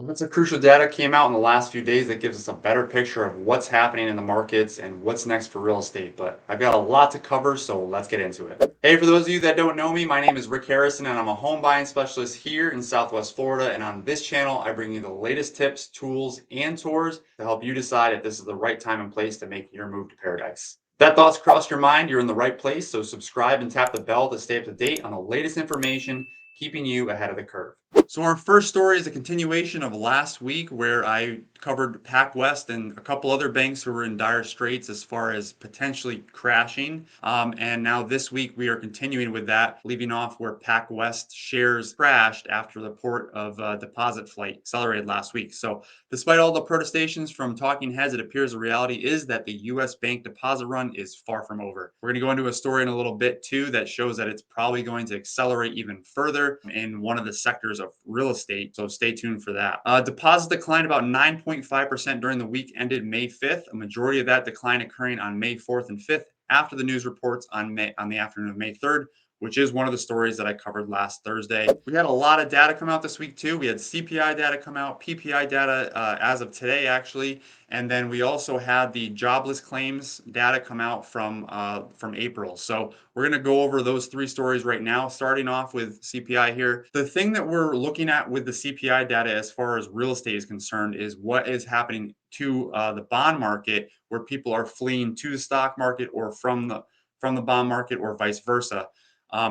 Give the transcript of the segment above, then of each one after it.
Lots of crucial data came out in the last few days that gives us a better picture of what's happening in the markets and what's next for real estate. But I've got a lot to cover, so let's get into it. Hey, for those of you that don't know me, my name is Rick Harrison, and I'm a home buying specialist here in Southwest Florida. And on this channel, I bring you the latest tips, tools, and tours to help you decide if this is the right time and place to make your move to paradise. If that thought's crossed your mind, you're in the right place. So subscribe and tap the bell to stay up to date on the latest information, keeping you ahead of the curve. So our first story is a continuation of last week where I covered PacWest and a couple other banks who were in dire straits as far as potentially crashing. And now this week we are continuing with that, leaving off where PacWest shares crashed after the report of deposit flight accelerated last week. So despite all the protestations from talking heads, it appears the reality is that the U.S. bank deposit run is far from over. We're going to go into a story in a little bit too that shows that it's probably going to accelerate even further in one of the sectors of real estate. So stay tuned for that. Deposits declined about 9.5% during the week ended May 5th. A majority of that decline occurring on May 4th and 5th after the news reports on the afternoon of May 3rd, which is one of the stories that I covered last Thursday. We had a lot of data come out this week too. We had CPI data come out, PPI data as of today actually, and then we also had the jobless claims data come out from April. So we're going to go over those three stories right now, starting off with CPI here. The thing that we're looking at with the CPI data as far as real estate is concerned is what is happening to the bond market, where people are fleeing to the stock market or from the bond market or vice versa.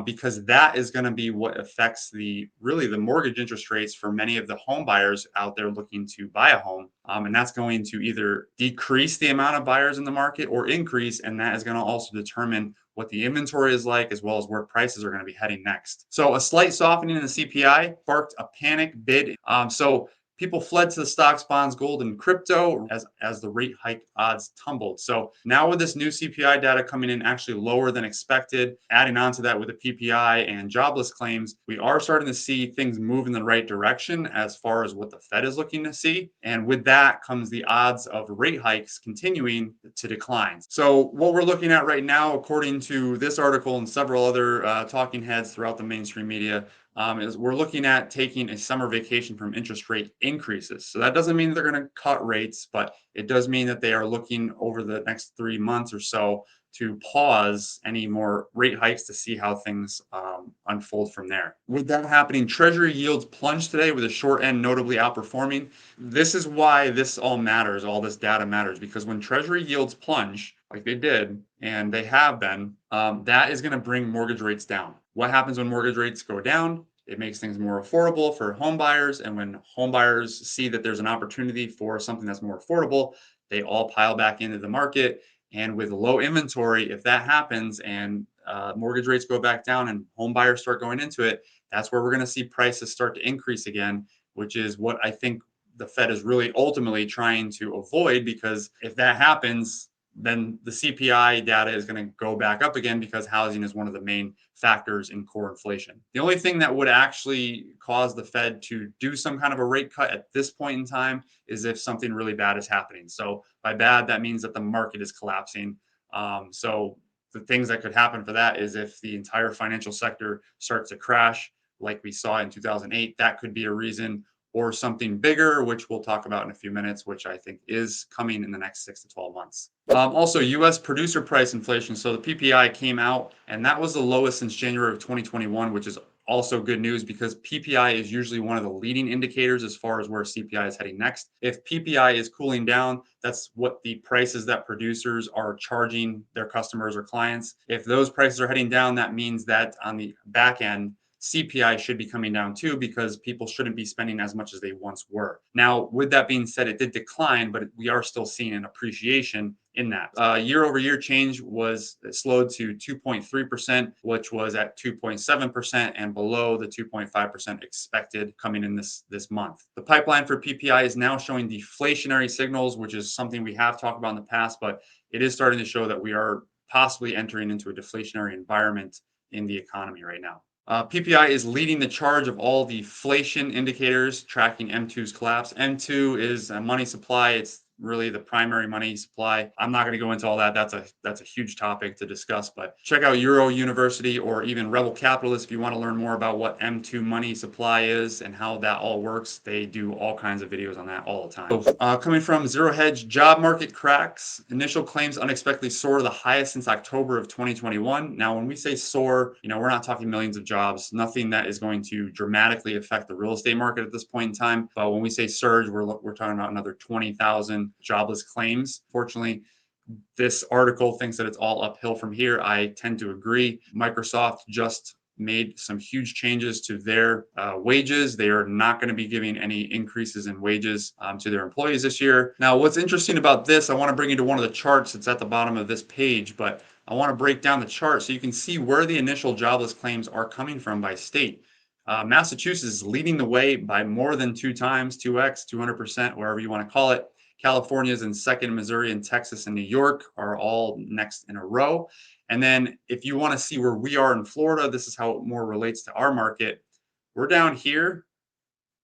Because that is going to be what affects the mortgage interest rates for many of the home buyers out there looking to buy a home. And that's going to either decrease the amount of buyers in the market or increase. And that is going to also determine what the inventory is like, as well as where prices are going to be heading next. So a slight softening in the CPI sparked a panic bid. So people fled to the stocks, bonds, gold, and crypto as the rate hike odds tumbled. So now with this new CPI data coming in actually lower than expected, adding on to that with the PPI and jobless claims, we are starting to see things move in the right direction as far as what the Fed is looking to see. And with that comes the odds of rate hikes continuing to decline. So what we're looking at right now, according to this article and several other talking heads throughout the mainstream media, is we're looking at taking a summer vacation from interest rate increases. So that doesn't mean they're going to cut rates, but it does mean that they are looking over the next 3 months or so to pause any more rate hikes to see how things unfold from there. With that happening, Treasury yields plunged today with the short end notably outperforming. This is why this all matters, all this data matters, because when Treasury yields plunge, like they did, and they have been, that is going to bring mortgage rates down. What happens when mortgage rates go down? It makes things more affordable for home buyers. And when home buyers see that there's an opportunity for something that's more affordable, they all pile back into the market. And with low inventory, if that happens and mortgage rates go back down and home buyers start going into it, that's where we're going to see prices start to increase again, which is what I think the Fed is really ultimately trying to avoid, because if that happens, then the CPI data is going to go back up again, because housing is one of the main factors in core inflation. The only thing that would actually cause the Fed to do some kind of a rate cut at this point in time is if something really bad is happening. So by bad, that means that the market is collapsing. So the things that could happen for that is if the entire financial sector starts to crash, like we saw in 2008, that could be a reason, or something bigger, which we'll talk about in a few minutes, which I think is coming in the next 6 to 12 months. Also, U.S. producer price inflation. So the PPI came out, and that was the lowest since January of 2021, which is also good news because PPI is usually one of the leading indicators as far as where CPI is heading next. If PPI is cooling down, that's what the prices that producers are charging their customers or clients. If those prices are heading down, that means that on the back end, CPI should be coming down too, because people shouldn't be spending as much as they once were. Now, with that being said, it did decline, but we are still seeing an appreciation in that. Year over year change was slowed to 2.3%, which was at 2.7% and below the 2.5% expected coming in this month. The pipeline for PPI is now showing deflationary signals, which is something we have talked about in the past, but it is starting to show that we are possibly entering into a deflationary environment in the economy right now. PPI is leading the charge of all the inflation indicators tracking M2's collapse. M2 is a money supply. It's really the primary money supply. I'm not going to go into all that. That's a huge topic to discuss, but check out Euro University or even Rebel Capitalist if you want to learn more about what M2 money supply is and how that all works. They do all kinds of videos on that all the time. So, coming from Zero Hedge, job market cracks. Initial claims unexpectedly soar to the highest since October of 2021. Now, when we say soar, we're not talking millions of jobs, nothing that is going to dramatically affect the real estate market at this point in time. But when we say surge, we're talking about another 20,000 jobless claims. Fortunately, this article thinks that it's all uphill from here. I tend to agree. Microsoft just made some huge changes to their wages. They are not going to be giving any increases in wages to their employees this year. Now, what's interesting about this, I want to bring you to one of the charts that's at the bottom of this page, but I want to break down the chart so you can see where the initial jobless claims are coming from by state. Massachusetts is leading the way by more than 2x, 2x, 200%, wherever you want to call it. California is in second. Missouri and Texas and New York are all next in a row. And then if you want to see where we are in Florida, this is how it more relates to our market. We're down here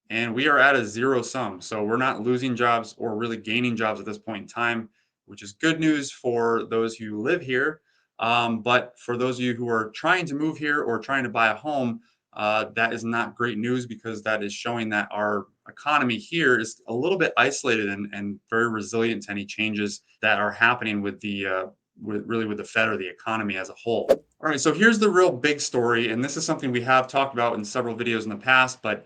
and we are at a zero sum. So we're not losing jobs or really gaining jobs at this point in time, which is good news for those who live here. But for those of you who are trying to move here or trying to buy a home, that is not great news because that is showing that our economy here is a little bit isolated and very resilient to any changes that are happening with the with the Fed or the economy as a whole. All right, so here's the real big story, and this is something we have talked about in several videos in the past, but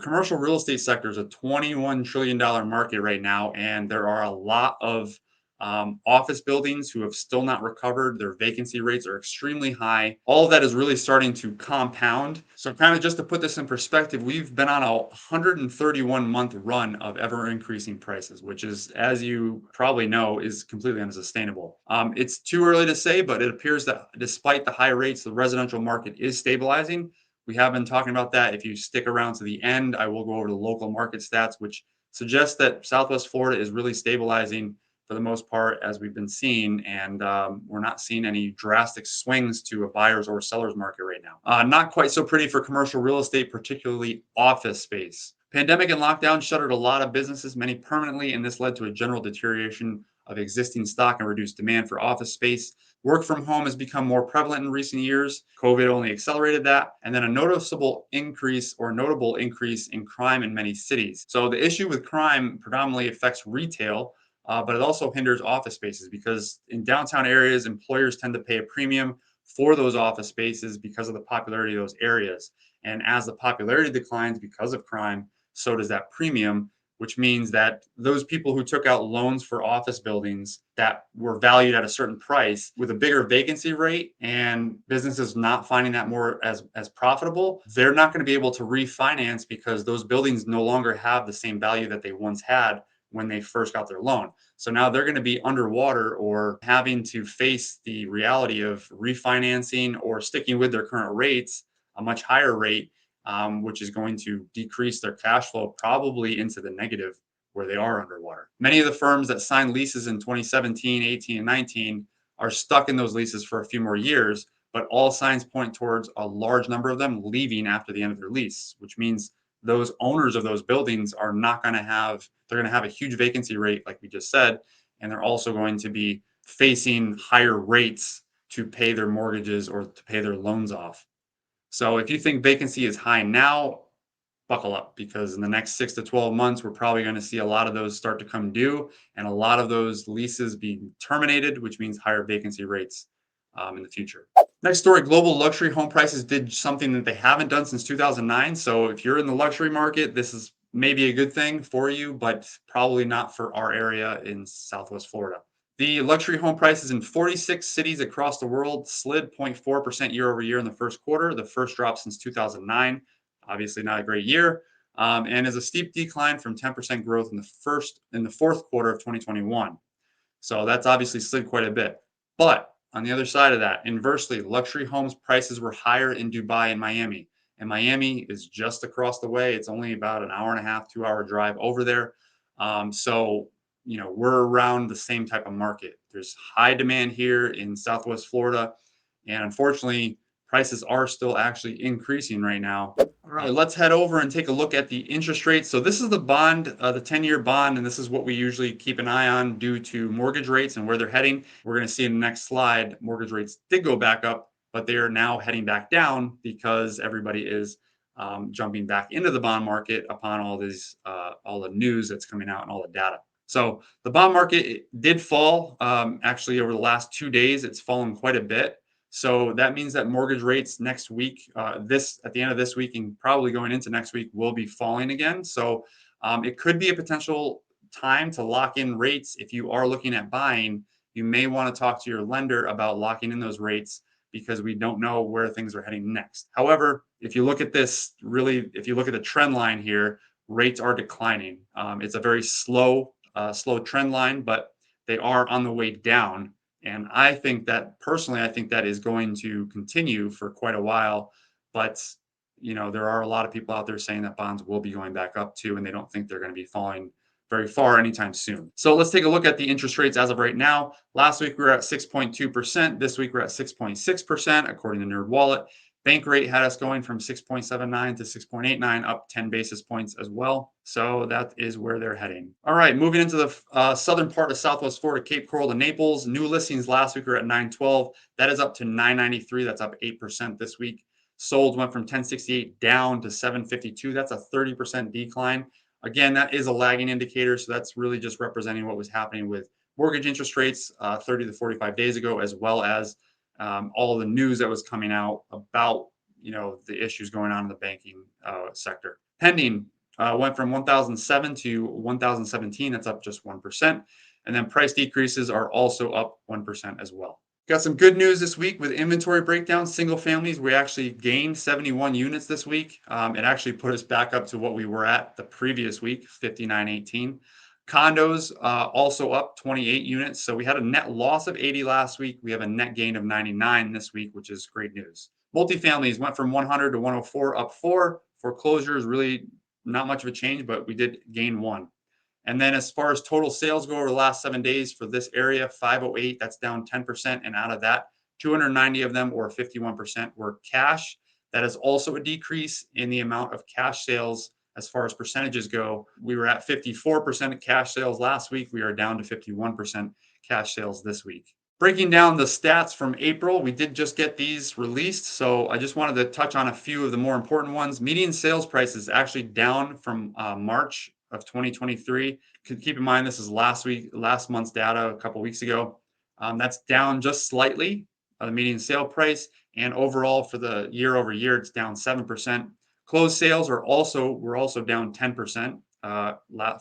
commercial real estate sector is a $21 trillion market right now, and there are a lot of office buildings who have still not recovered. Their vacancy rates are extremely high. All of that is really starting to compound. So kind of just to put this in perspective, we've been on a 131-month run of ever increasing prices, which is, as you probably know, is completely unsustainable. It's too early to say, but it appears that despite the high rates, the residential market is stabilizing. We have been talking about that. If you stick around to the end, I will go over the local market stats, which suggest that Southwest Florida is really stabilizing for the most part, as we've been seeing, and we're not seeing any drastic swings to a buyer's or seller's market right now. Not quite so pretty for commercial real estate, particularly office space. Pandemic and lockdown shuttered a lot of businesses, many permanently, and this led to a general deterioration of existing stock and reduced demand for office space. Work from home has become more prevalent in recent years. COVID only accelerated that. And then a noticeable increase or notable increase in crime in many cities. So the issue with crime predominantly affects retail, but it also hinders office spaces because in downtown areas, employers tend to pay a premium for those office spaces because of the popularity of those areas. And as the popularity declines because of crime, so does that premium, which means that those people who took out loans for office buildings that were valued at a certain price with a bigger vacancy rate and businesses not finding that more as profitable, they're not going to be able to refinance because those buildings no longer have the same value that they once had when they first got their loan. So now they're going to be underwater or having to face the reality of refinancing or sticking with their current rates, a much higher rate, which is going to decrease their cash flow probably into the negative where they are underwater. Many of the firms that signed leases in 2017, 18, and 19 are stuck in those leases for a few more years, but all signs point towards a large number of them leaving after the end of their lease, which means those owners of those buildings are not going to have, they're going to have a huge vacancy rate, like we just said, and they're also going to be facing higher rates to pay their mortgages or to pay their loans off. So if you think vacancy is high now, buckle up because in the next 6 to 12 months, we're probably going to see a lot of those start to come due and a lot of those leases being terminated, which means higher vacancy rates in the future. Next story, global luxury home prices did something that they haven't done since 2009. So if you're in the luxury market, this is maybe a good thing for you, but probably not for our area in Southwest Florida. The luxury home prices in 46 cities across the world slid 0.4% year over year in the first quarter, the first drop since 2009. Obviously not a great year, and is a steep decline from 10% growth in the fourth quarter of 2021. So that's obviously slid quite a bit. But on the other side of that, inversely, luxury homes prices were higher in Dubai and Miami. And Miami is just across the way. It's only about an hour and a half, 2 hour drive over there. So, we're around the same type of market. There's high demand here in Southwest Florida. And unfortunately, prices are still actually increasing right now. All right, let's head over and take a look at the interest rates. So this is the bond, the 10-year bond, and this is what we usually keep an eye on due to mortgage rates and where they're heading. We're going to see in the next slide, mortgage rates did go back up, but they are now heading back down because everybody is jumping back into the bond market upon all all the news that's coming out and all the data. So the bond market did fall. Actually, over the last 2 days, it's fallen quite a bit. So that means that mortgage rates next week, this at the end of this week and probably going into next week, will be falling again. So it could be a potential time to lock in rates. If you are looking at buying, you may want to talk to your lender about locking in those rates because we don't know where things are heading next. However, if you look at this, really, if you look at the trend line here, rates are declining. It's a very slow trend line, but they are on the way down. And I think that personally, I think that is going to continue for quite a while. But there are a lot of people out there saying that bonds will be going back up too, and they don't think they're going to be falling very far anytime soon. So let's take a look at the interest rates as of right now. Last week we were at 6.2%. This week we're at 6.6%, according to NerdWallet. Bank rate had us going from 6.79 to 6.89, up 10 basis points as well. So that is where they're heading. All right, moving into the southern part of Southwest Florida, Cape Coral to Naples. New listings last week were at 912. That is up to 993. That's up 8% this week. Sold went from 1068 down to 752. That's a 30% decline. Again, that is a lagging indicator. So that's really just representing what was happening with mortgage interest rates 30 to 45 days ago, as well as all the news that was coming out about the issues going on in the banking sector. Pending went from 1007 to 1017. That's up just 1%. And then price decreases are also up 1% as well. Got some good news this week with inventory breakdown. Single families, we actually gained 71 units this week. It actually put us back up to what we were at the previous week, 5918. Condos also up 28 units. So we had a net loss of 80 last week. We have a net gain of 99 this week, which is great news. Multifamilies went from 100 to 104, up 4. Foreclosures, really not much of a change, but we did gain 1. And then as far as total sales go over the last 7 days for this area, 508, that's down 10%. And out of that, 290 of them, or 51%, were cash. That is also a decrease in the amount of cash sales. As far as percentages go, we were at 54% of cash sales last week. We are down to 51% cash sales this week. Breaking down the stats from April, we did just get these released. So I just wanted to touch on a few of the more important ones. Median sales price is actually down from March of 2023. Keep in mind, this is last month's data a couple weeks ago. That's down just slightly, the median sale price. And overall for the year over year, it's down 7%. Closed sales were also down 10%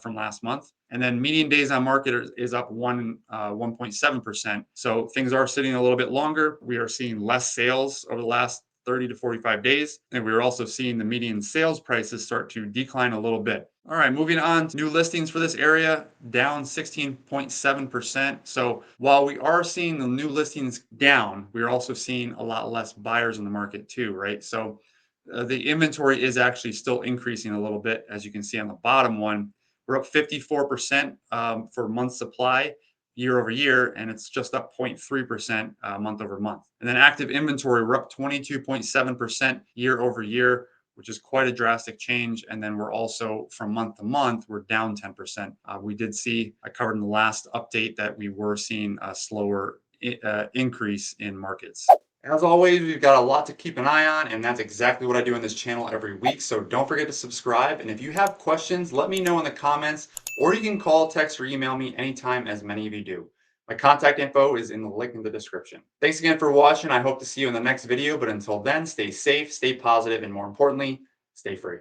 from last month. And then median days on market is up 1.7%. So things are sitting a little bit longer. We are seeing less sales over the last 30 to 45 days. And we're also seeing the median sales prices start to decline a little bit. All right, moving on to new listings for this area, down 16.7%. So while we are seeing the new listings down, we're also seeing a lot less buyers in the market too, right? So the inventory is actually still increasing a little bit, as you can see on the bottom one. We're up 54% for month supply year over year, and it's just up 0.3% month over month. And then active inventory, we're up 22.7% year over year, which is quite a drastic change. And then we're also, from month to month, we're down 10%. We did see, I covered in the last update, that we were seeing a slower increase in markets. As always, we've got a lot to keep an eye on, and that's exactly what I do on this channel every week. So don't forget to subscribe. And if you have questions, let me know in the comments, or you can call, text, or email me anytime, as many of you do. My contact info is in the link in the description. Thanks again for watching. I hope to see you in the next video. But until then, stay safe, stay positive, and more importantly, stay free.